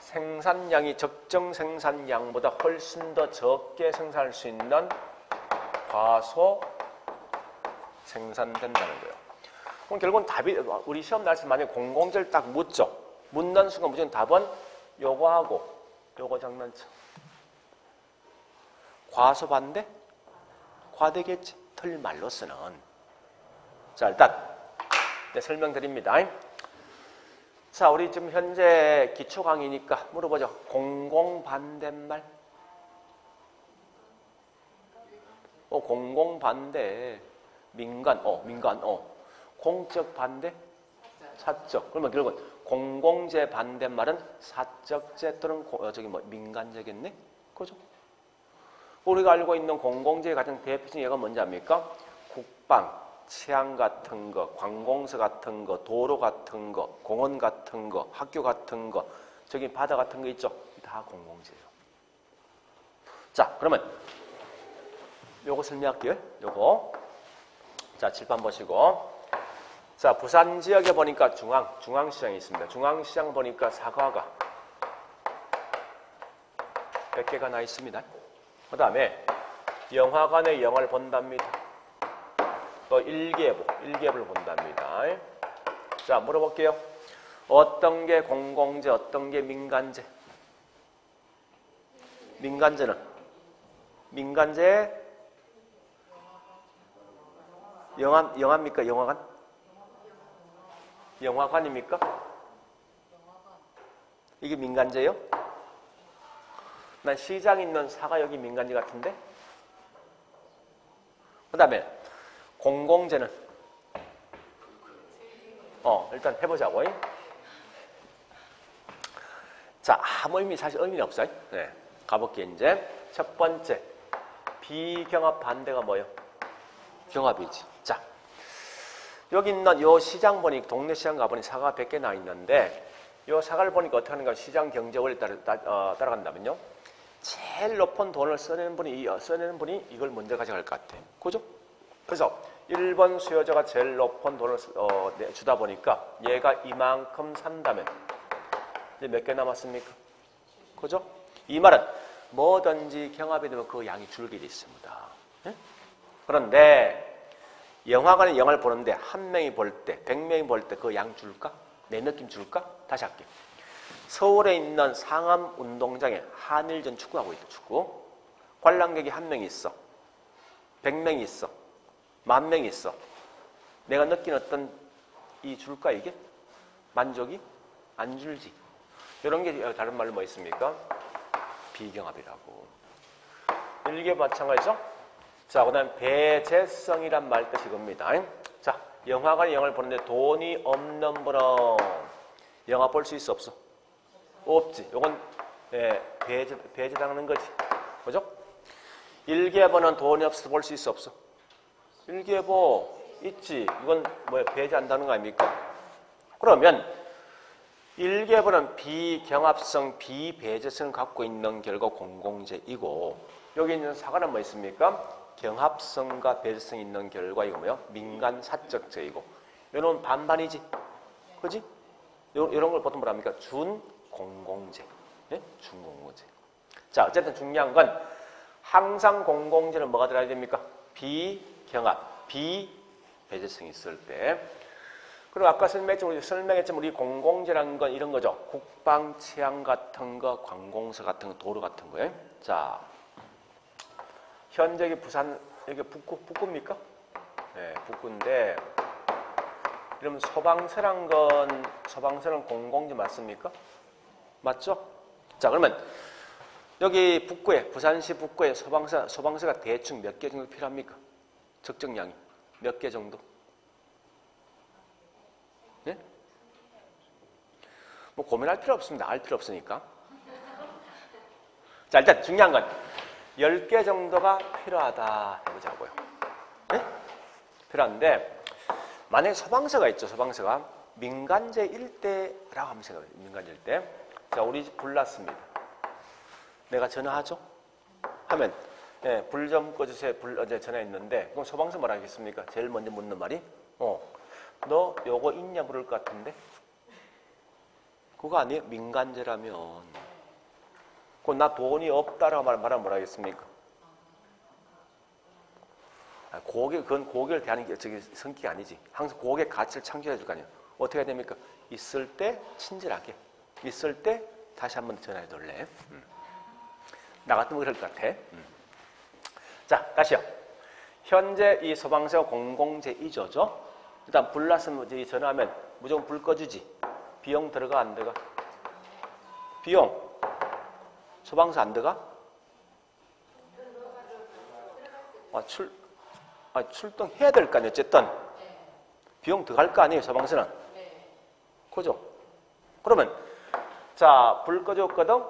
생산량이 적정 생산량보다 훨씬 더 적게 생산할 수 있는 과소 생산된다는 거예요. 그럼 결국은 답이 우리 시험 날씨 만약에 공공재를 딱 묻죠. 묻는 순간 무조건 답은 요거하고 요거 장난쳐. 과소 반대? 과대겠지. 틀린 말로서는. 자, 일단 설명드립니다. 자, 우리 지금 현재 기초 강의니까 물어보죠. 공공 반대말. 공공 반대. 민간. 공적 반대. 사적. 그러면 결국은 공공재 반대말은 사적재 또는 민간재겠네. 그죠? 우리가 알고 있는 공공재의 가장 대표적인 예가 뭔지 압니까? 국방, 치안 같은 거, 관공서 같은 거, 도로 같은 거, 공원 같은 거, 학교 같은 거, 저기 바다 같은 거 있죠? 다 공공재예요. 자, 그러면 요거 설명할게요. 요거. 자, 칠판 보시고. 자, 부산 지역에 보니까 중앙시장이 있습니다. 중앙시장 보니까 사과가 100개가 나 있습니다. 그 다음에 영화관에 영화를 본답니다. 또 일기예보를 본답니다. 자, 물어볼게요. 어떤 게 공공재, 어떤 게 민간재? 민간재 영화입니까? 영화관? 영화관입니까? 이게 민간재요? 난 시장 있는 사가역이 민간재 같은데? 그 다음에 공공재는? 일단 해보자고. 자, 아무 의미, 사실 의미는 없어요. 네. 가볼게, 이제. 첫 번째. 비경합 반대가 뭐예요? 경합이지. 자, 여기 있는 요 시장 보니, 동네 시장 가보니 사과가 100개 나 있는데, 요 사과를 보니까 어떻게 하는가, 시장 경제 원리 따라간다면요. 제일 높은 돈을 써내는 분이 이걸 먼저 가져갈 것 같아. 그죠? 그래서 1번 수요자가 제일 높은 돈을 주다 보니까 얘가 이만큼 산다면 이제 몇 개 남았습니까? 그죠? 이 말은 뭐든지 경합이 되면 그 양이 줄게 돼 있습니다. 네? 그런데 영화관에 영화를 보는데 한 명이 볼 때, 100명이 볼 때 그 양 줄까? 내 느낌 줄까? 다시 할게요. 서울에 있는 상암 운동장에 한일전 축구하고 있다. 축구. 관람객이 한 명이 있어. 100명이 있어. 10,000명이 있어. 내가 느낀 어떤 이 줄까 이게? 만족이? 안 줄지. 이런 게 다른 말로 뭐 있습니까? 비경합이라고. 일개 마찬가지죠? 자, 그 다음에 배제성이란 말 뜻이 이겁니다. 자, 영화관에 영화를 보는데 돈이 없는 분은 영화 볼 수 있어 없어? 없지. 요건 배제당하는 거지. 그죠? 일개보는 돈이 없어서 볼 수 있어 없어? 일개보 있지. 이건 뭐야? 배제한다는 거 아닙니까? 그러면 일개보는 비경합성, 비배제성을 갖고 있는 결과 공공재이고 여기 있는 사과는 뭐 있습니까? 경합성과 배제성이 있는 결과 이거 뭐요? 민간 사적재이고 이런 반반이지. 그지? 이런 걸 보통 뭐라 합니까? 준공공재. 네? 준공공재. 자, 어쨌든 중요한 건 항상 공공재는 뭐가 들어야 됩니까? 비경합, 비배제성이 있을 때. 그리고 아까 설명했지만 우리 공공재라는 건 이런 거죠. 국방, 치안 같은 거, 관공서 같은 거, 도로 같은 거예요. 자, 현재 부산, 여기 북구입니까? 네, 북구인데 그러면 소방서는 공공재 맞습니까? 맞죠? 자, 그러면 여기 북구에, 부산시 북구에 소방서가 대충 몇 개 정도 필요합니까? 적정량이. 몇 개 정도? 네? 뭐 고민할 필요 없습니다. 알 필요 없으니까. 자, 일단 중요한 건 10개 정도가 필요하다 해보자고요. 네? 필요한데 만약에 소방서가 있죠. 소방서가 민간재 일대라고 하면 생각해요. 민간재 일대. 자, 우리 집 불났습니다. 내가 전화하죠? 하면 네, 불 좀 꺼주세요. 어제 전화했는데 그럼 소방서 뭐라 하겠습니까? 제일 먼저 묻는 말이 너 요거 있냐 물을 것 같은데 그거 아니에요? 민간재라면 그건 나 돈이 없다라고 말하면 뭐라 하겠습니까? 그건 고객을 대하는 게 성격이 아니지. 항상 고객 가치를 창조해 줄 거 아니에요. 어떻게 해야 됩니까? 있을 때 친절하게. 있을 때 다시 한번 전화해 줄래? 나 같으면 그럴 것 같아. 자, 다시요. 현재 이 소방서가 공공재이죠죠? 일단 불 났으면 전화하면 무조건 불 꺼주지. 비용 들어가 안 들어가? 비용. 소방서 안 들어가? 출동해야 될 거 아니에요. 어쨌든 비용 들어갈 거 아니에요. 소방서는. 그죠? 그러면 자, 불 꺼줬거든?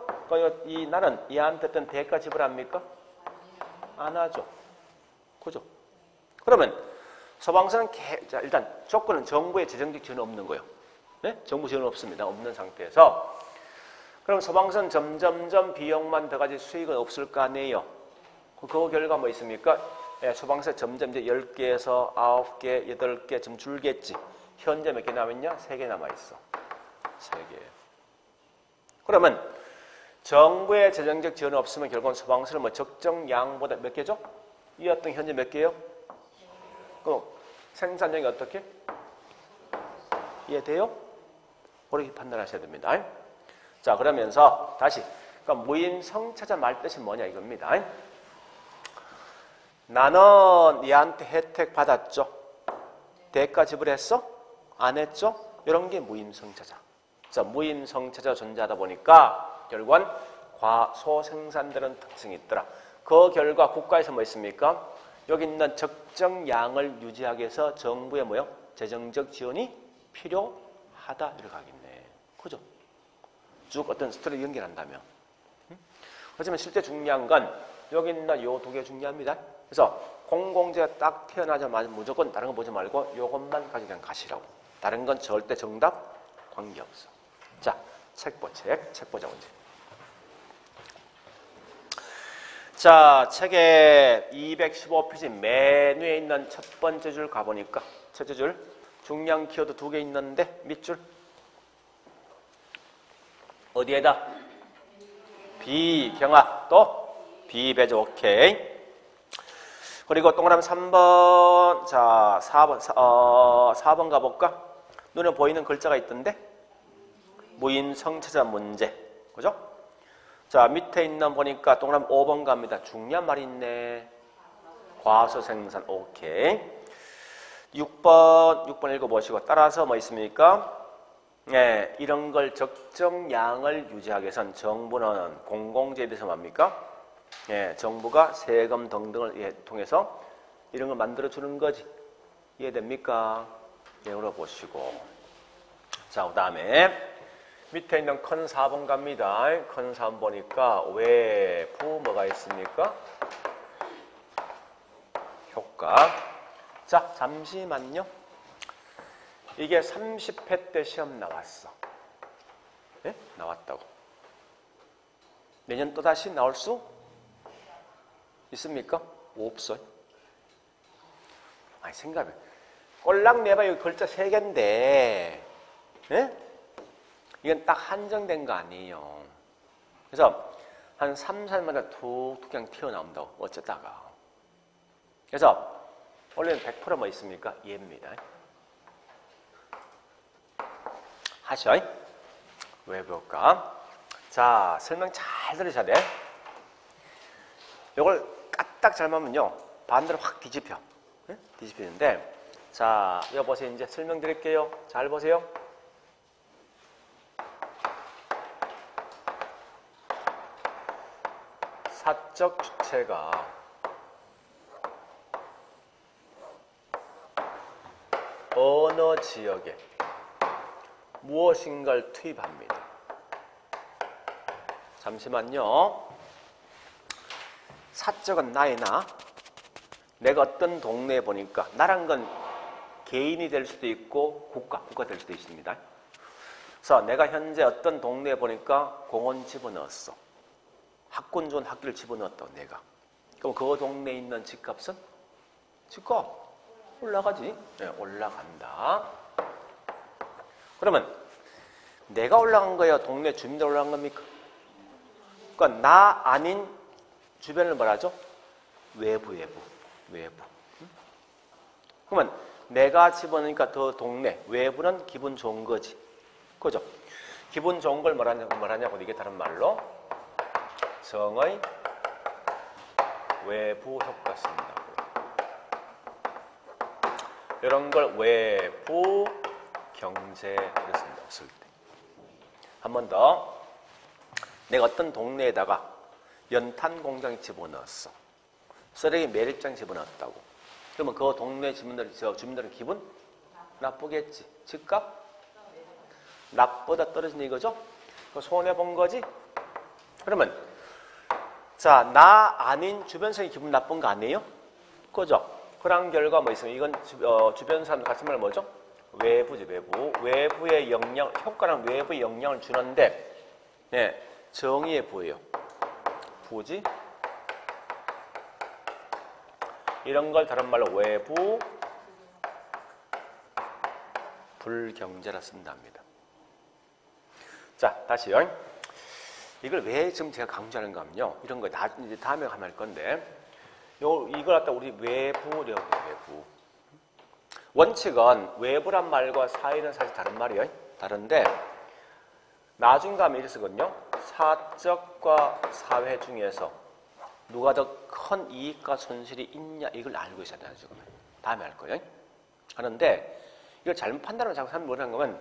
나는 얘한테 어떤 대가 지불합니까? 안 하죠. 그죠? 그러면 소방서는 자, 일단 조건은 정부의 재정적 지원은 없는 거예요. 네? 정부 지원은 없습니다. 없는 상태에서 그럼 소방서는 점점점 비용만 더 가지 수익은 없을 거 아니에요. 그 결과 뭐 있습니까? 소방서 점점 이제 10개에서 9개, 8개 좀 줄겠지. 현재 몇 개 남았냐? 3개 남아있어. 3개. 그러면 정부의 재정적 지원이 없으면 결국은 소방서는 뭐 적정량보다 몇 개죠? 이 어떤 현재 몇 개요? 그럼 생산량이 어떻게? 이해돼요? 그렇게 판단하셔야 됩니다. 자, 그러면서 다시 그러니까 무임성차자 말 뜻이 뭐냐 이겁니다. 나는 얘한테 혜택 받았죠? 대가 지불했어? 안 했죠? 이런 게 무임성차자. 자, 무임성차자 존재하다 보니까 결국은 과소생산되는 특징이 있더라. 그 결과 국가에서 뭐 있습니까? 여기 있는 적정 양을 유지하기 위해서 정부의 뭐요? 재정적 지원이 필요하다 이렇게 하겠네. 그죠? 쭉 어떤 스토리를 연결한다면. 하지만 실제 중요한 건 여기 있는 요 두 개 중요합니다. 그래서 공공재가 딱 태어나자마자 무조건 다른 거 보지 말고 요것만 가지고 그냥 가시라고. 다른 건 절대 정답 관계없어. 자, 책 보자 문제. 자, 책의 215페이지 맨 위에 있는 첫 번째 줄 가보니까 첫째 줄 중량 키워드 2개 있는데 밑줄 어디에다? 비경합 또 비배조 오케이. 그리고 동그라미 3번 자 4번 가볼까? 눈에 보이는 글자가 있던데 무임성차자 문제 그죠? 자 밑에 있는 보니까 동그라미 5번 갑니다. 중요한 말이 있네. 과소생산 오케이. 6번 읽어보시고 따라서 뭐 있습니까? 네, 이런 걸 적정량을 유지하기 위해선 정부는 공공재에 대해서 뭡니까? 네, 정부가 세금 등등을 통해서 이런 걸 만들어주는 거지. 이해됩니까? 네, 물어보시고. 자, 그 다음에 밑에 있는 큰 4번 갑니다. 큰 4번 보니까 외부 뭐가 있습니까? 효과. 자, 잠시만요. 이게 30회 때 시험 나왔어. 네? 나왔다고. 내년 또다시 나올 수 있습니까? 없어요. 아니, 생각해. 꼴랑 내봐 여기 글자 3개인데, 네? 이건 딱 한정된 거 아니에요. 그래서 한 3, 4년마다 툭툭 그냥 튀어나온다고, 어쩌다가. 그래서 원래는 100% 뭐 있습니까? 얘입니다. 하셔. 왜 볼까? 자, 설명 잘 들으셔야 돼. 이걸 까딱 잘못하면요. 반대로 확 뒤집혀. 네? 뒤집히는데, 자, 이거 보세요. 이제 설명드릴게요. 잘 보세요. 사적 주체가 어느 지역에 무엇인가를 투입합니다. 잠시만요. 사적은 나이나 내가 어떤 동네에 보니까 나란 건 개인이 될 수도 있고 국가 될 수도 있습니다. 그래서 내가 현재 어떤 동네에 보니까 공원 집어넣었어. 학군 좋은 학교를 집어넣었다고 내가. 그럼 그 동네에 있는 집값은? 집값 올라가지. 네, 올라간다. 그러면 내가 올라간 거예요? 동네 주민들 올라간 겁니까? 그러니까 나 아닌 주변을 뭐라죠? 외부. 그러면 내가 집어넣으니까 더 동네, 외부는 기분 좋은 거지. 그죠? 기분 좋은 걸 뭐라냐고 이게 다른 말로 정의 외부 효과 쓴다고. 이런 걸 외부 경제를 쓴다고 쓸 때. 한 번 더. 내가 어떤 동네에다가 연탄 공장에 집어넣었어. 쓰레기 매립장 집어넣었다고. 그러면 그 동네 주민들은 기분 나쁘겠지. 집값 낮보다 떨어진다 이거죠? 손해본 거지? 그러면 자, 나 아닌 주변 사람이 기분 나쁜 거 아니에요? 그죠? 그런 결과 뭐 있으면 이건 주변 사람들 같은 말 뭐죠? 외부지, 외부. 외부의 영향, 효과는 외부의 영향을 주는데, 네, 정의의 부예요. 부지. 이런 걸 다른 말로 외부 불경제라 쓴답니다. 자, 다시요. 이걸 왜 지금 제가 강조하는가 하면요. 이런 거 이제 다음에 가면 할 건데, 이걸 갖다 우리 외부라고 외부. 원칙은 외부란 말과 사이는 사실 다른 말이에요. 다른데, 나중 가면 이렇게 쓰거든요. 사적과 사회 중에서 누가 더 큰 이익과 손실이 있냐 이걸 알고 있어야 돼요. 지금 다음에 할 거예요. 하는데 이걸 잘못 판단하면 자꾸 사람이 뭐라는 거면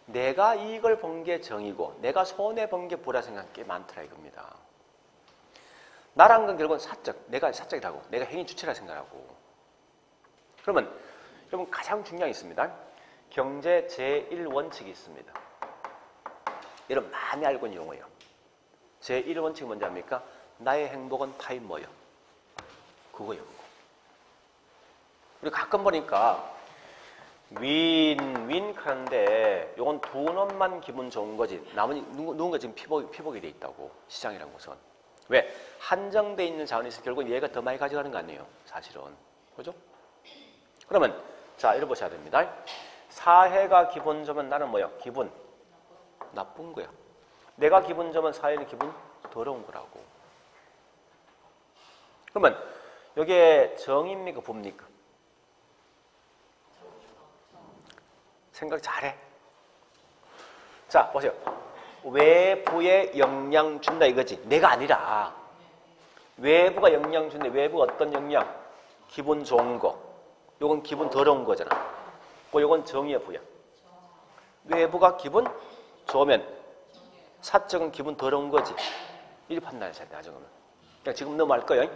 내가 이익을 본 게 정이고 내가 손해 본 게 부라 생각하는 게 많더라 이겁니다. 나란 건 결국은 사적, 내가 사적이라고 내가 행위 주체라 생각하고. 그러면 여러분 가장 중요한 게 있습니다. 경제 제1원칙이 있습니다. 여러분 많이 알고 있는 용어예요. 제1원칙이 뭔지 압니까? 나의 행복은 타인 뭐예요? 그거예요. 그거. 우리 가끔 보니까 윈 하는데 이건 두 놈만 기분 좋은 거지. 나머지 누군가 지금 피복이 돼 있다고. 시장이라는 것은. 왜? 한정돼 있는 자원이 있어서 결국 얘가 더 많이 가져가는 거 아니에요. 사실은. 그죠? 그러면 자 이렇게 보셔야 됩니다. 사회가 기분 좋으면 나는 뭐야? 기분 나쁜 거야. 내가 기분 좋으면 사회는 기분 더러운 거라고. 그러면 이게 정입니까? 부입니까? 생각 잘해. 자 보세요. 외부에 영향 준다 이거지. 내가 아니라 외부가 영향 준다. 외부가 어떤 영향? 기분 좋은 거. 요건 기분 더러운 거잖아. 요건 정의의 부야. 외부가 기분 좋으면 사적은 기분 더러운 거지. 이렇게 판단해야 돼. 나중에는. 그냥 지금 넘어갈 거예요.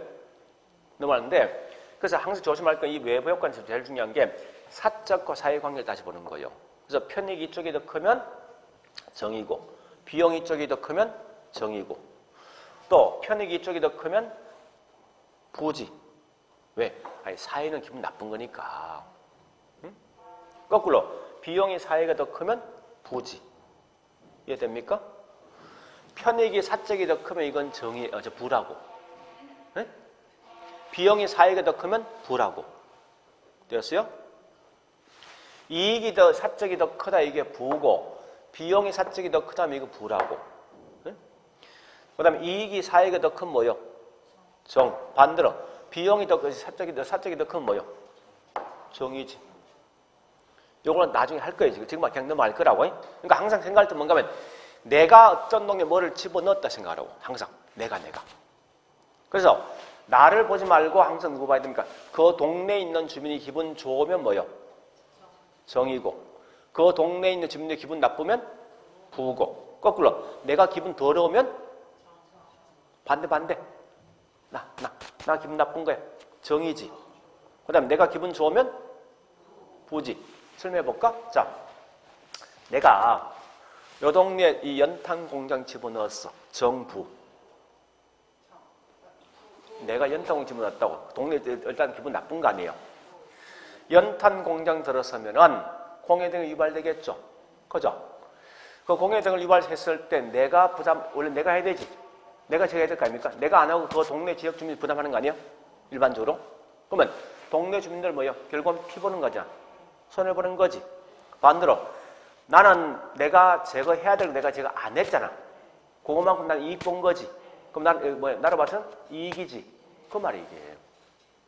넘어가는데 그래서 항상 조심할 건 이 외부 효과는 제일 중요한 게 사적과 사회관계를 다시 보는 거예요. 그래서 편익이 이쪽이 더 크면 정이고 비용이 이쪽이 더 크면 정이고 또 편익이 이쪽이 더 크면 부지. 왜? 아니 사회는 기분 나쁜 거니까. 응? 거꾸로 비용이 사회가 더 크면 부지. 이해됩니까? 편익이 사적이 더 크면 이건 부라고. 응? 비용이 사회가 더 크면 부라고. 되었어요? 이익이 더 사적이 더 크다 이게 부고 비용이 사적이 더 크다면 이거 부라고. 응? 그 다음에 이익이 사회가 더 큰 뭐요? 정. 반대로 비용이 더 사적이 더 큰 뭐요? 정이지. 요거는 나중에 할 거예요. 지금 그냥 넘어갈 거라고. 그러니까 항상 생각할 때 뭔가 하면 내가 어떤 동네에 뭐를 집어넣었다 생각하라고. 항상 내가. 그래서 나를 보지 말고 항상 누구 봐야 됩니까? 그 동네에 있는 주민이 기분 좋으면 뭐요? 정이고 그 동네에 있는 주민의 기분 나쁘면 부고 거꾸로 내가 기분 더러우면 반대 나 기분 나쁜 거야. 정이지. 그 다음에 내가 기분 좋으면 부지. 설명해볼까? 자, 내가 요 동네에 이 연탄 공장 집어넣었어. 정부. 내가 연탄 공장 집어넣었다고. 동네 일단 기분 나쁜 거 아니에요. 연탄 공장 들어서면은 공해등이 유발되겠죠. 그죠? 그 공해등을 유발했을 때 내가 원래 내가 해야 되지. 내가 제가 해야 될 거 아닙니까? 내가 안 하고 그 동네 지역 주민이 부담하는 거 아니에요? 일반적으로? 그러면 동네 주민들 뭐예요? 결국은 피 보는 거잖아. 손해보는 거지. 반대로 나는 내가 제거해야 될 내가 제가 안 했잖아. 그것만큼 난 이익 본 거지. 그럼 나로 봐서는 이익이지. 그 말이 이게.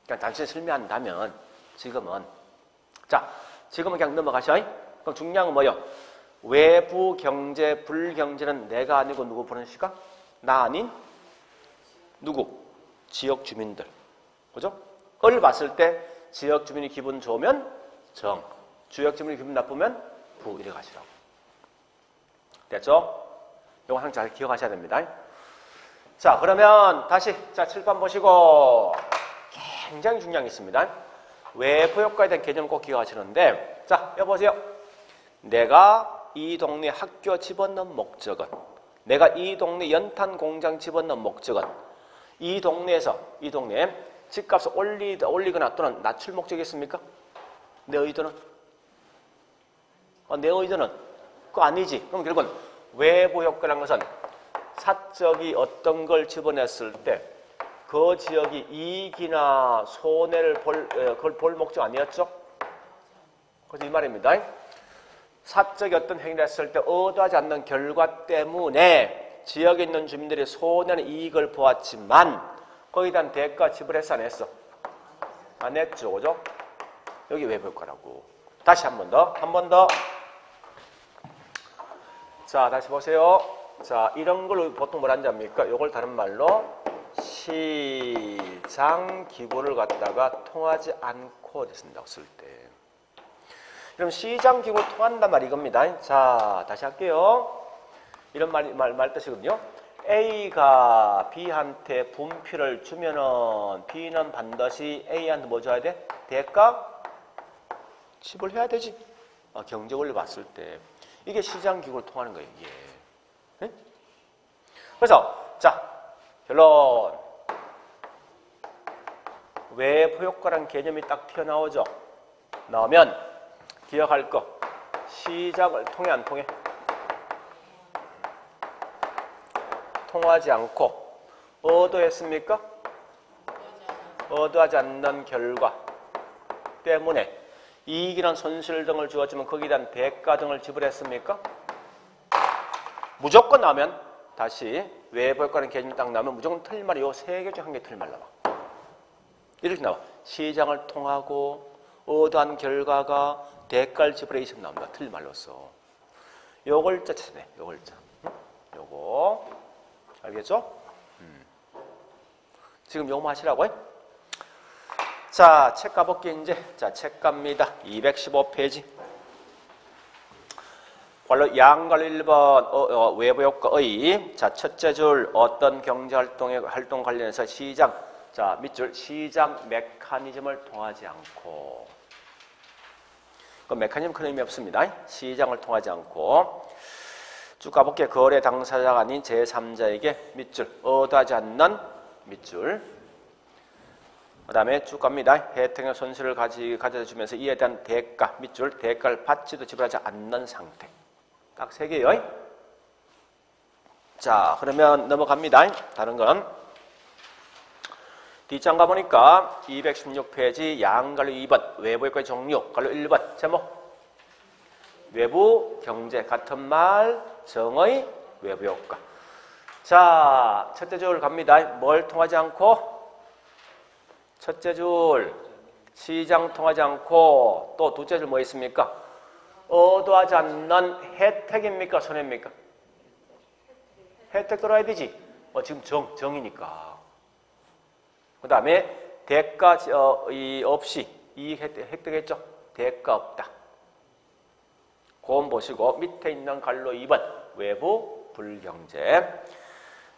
그냥 단순히 설명한다면 지금은 그냥 넘어가셔. 그럼 중요한 건 뭐예요? 외부 경제, 불경제는 내가 아니고 누구 보는 시각? 나 아닌 누구? 지역 주민들. 그죠? 을 봤을 때 지역 주민이 기분 좋으면 정, 지역 주민이 기분 나쁘면 부 이래 가시라고. 됐죠? 이거 항상 잘 기억하셔야 됩니다. 자, 그러면 다시 7번 보시고 굉장히 중요한 게 있습니다. 외부 효과에 대한 개념을 꼭 기억하시는데 자, 여보세요. 내가 이 동네 학교 집어넣은 목적은 내가 이 동네 연탄 공장 집어넣은 목적은 이 동네에 집값을 올리거나 또는 낮출 목적이 있습니까? 내 의도는? 내 의도는? 그거 아니지. 그럼 결국은 외부 효과라는 것은 사적이 어떤 걸 집어냈을 때 그 지역이 이익이나 손해를 그걸 볼 목적 아니었죠? 그래서 이 말입니다. 사적이 어떤 행위를 했을 때 의도하지 않는 결과 때문에 지역에 있는 주민들이 손해나 이익을 보았지만 거기에 대한 대가 지불했어 안 했어? 안 했죠. 그죠? 여기 외부 효과라고. 다시 한 번 더. 자, 다시 보세요. 자, 이런 걸 보통 뭐라는지 압니까? 요걸 다른 말로 시장 기구를 갖다가 통하지 않고 쓴다고 쓸 때. 그럼 시장 기구 통한단 말이 이겁니다. 자, 다시 할게요. 이런 말 뜻이거든요. A가 B한테 분필을 주면은 B는 반드시 A한테 뭐 줘야 돼? 대가 지불해야 되지. 경제 원리 봤을 때 이게 시장 기구를 통하는 거예요. 이게. 네? 그래서 자 결론. 외부 효과라는 개념이 딱 튀어나오죠. 나오면 기억할 거. 시장을 통해 안 통해? 통하지 않고 의도했습니까? 의도하지 않는 결과 때문에 이익이나 손실 등을 주었지만 거기에 대한 대가 등을 지불했습니까? 무조건 나오면 다시 외부 효과라는 개념이 딱 나오면 무조건 틀린 말이 요 세 개 중 한 개 틀린 말 나와. 이렇게 나와. 시장을 통하고 의도한 결과가 대가를 지불해 있으면 나옵니다. 틀린 말로써. 요 글자 찾네. 요 글자. 요거. 알겠죠? 지금 요거 하시라고. 자, 책 가볼게 이제. 자, 책 갑니다. 215페이지. 양갈 1번 외부 효과의 자, 첫째 줄 어떤 경제 활동 관련해서 시장. 자, 밑줄 시장 메커니즘을 통하지 않고. 그 메커니즘 큰 의미 없습니다. 시장을 통하지 않고. 쭉 가볼게. 거래 당사자가 아닌 제3자에게 밑줄 의도하지 않는 밑줄. 그 다음에 쭉 갑니다. 혜택의 손실을 가져다 주면서 이에 대한 대가 밑줄 대가를 받지도 지불하지 않는 상태. 딱 세 개요. 자, 그러면 넘어갑니다. 다른 건 뒷장 가보니까 216페이지 양갈로 2번 외부 효과의 종류 갈로 1번 제목 외부 경제 같은 말 정의 외부 효과. 자, 첫째 줄 갑니다. 뭘 통하지 않고? 첫째 줄 시장 통하지 않고 또 둘째 줄 뭐 있습니까? 의도하지 않는 혜택입니까? 손해입니까? 혜택 들어야 되지. 지금 정이니까. 그 다음에 대가 없이 이익 획득했죠? 대가 없다. 그건 보시고 밑에 있는 갈로 2번 외부 불경제.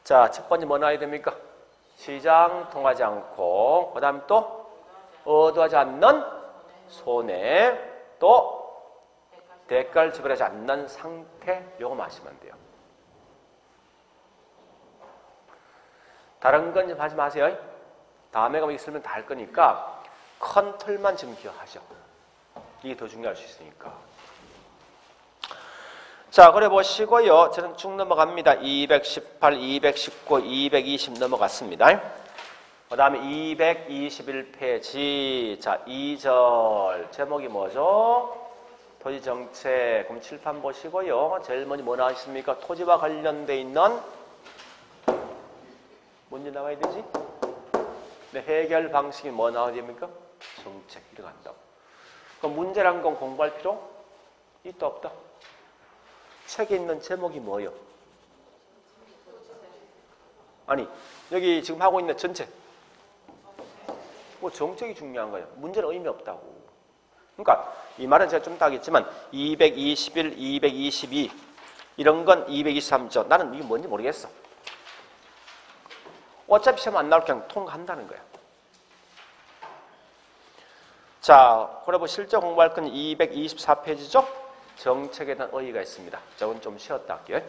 자, 첫 번째 뭐 나와야 됩니까? 시장 통하지 않고 그 다음 또 의도하지 않는 손해 또 대가를 지불하지 않는 상태. 요거 마시면 돼요. 다른 건 좀 하지 마세요. 다음에 가면 있으면 다 할 거니까 큰 틀만 지금 기억하죠. 이게 더 중요할 수 있으니까. 자, 그래 보시고요. 저는 쭉 넘어갑니다. 218, 219, 220 넘어갔습니다. 그 다음에 221페이지. 자, 2절. 제목이 뭐죠? 토지정책. 그럼 칠판 보시고요. 제일 먼저 뭐 나왔습니까? 토지와 관련돼 있는 문제 나와야 되지? 네, 해결 방식이 뭐 나와야 됩니까? 정책. 이렇게 한다고. 그럼 문제란 건 공부할 필요? 있다 없다? 책에 있는 제목이 뭐예요? 아니, 여기 지금 하고 있는 전체. 뭐 정책이 중요한 거예요. 문제는 의미 없다고. 그러니까 이 말은 제가 좀 이따 하겠지만 221, 222 이런 건 223죠. 나는 이게 뭔지 모르겠어. 어차피 시험 안 나올 그냥 통과한다는 거야. 자, 그래 뭐 실제 공부할 건 224페이지죠? 정책에 대한 의의가 있습니다. 저건 좀 쉬었다 할게요.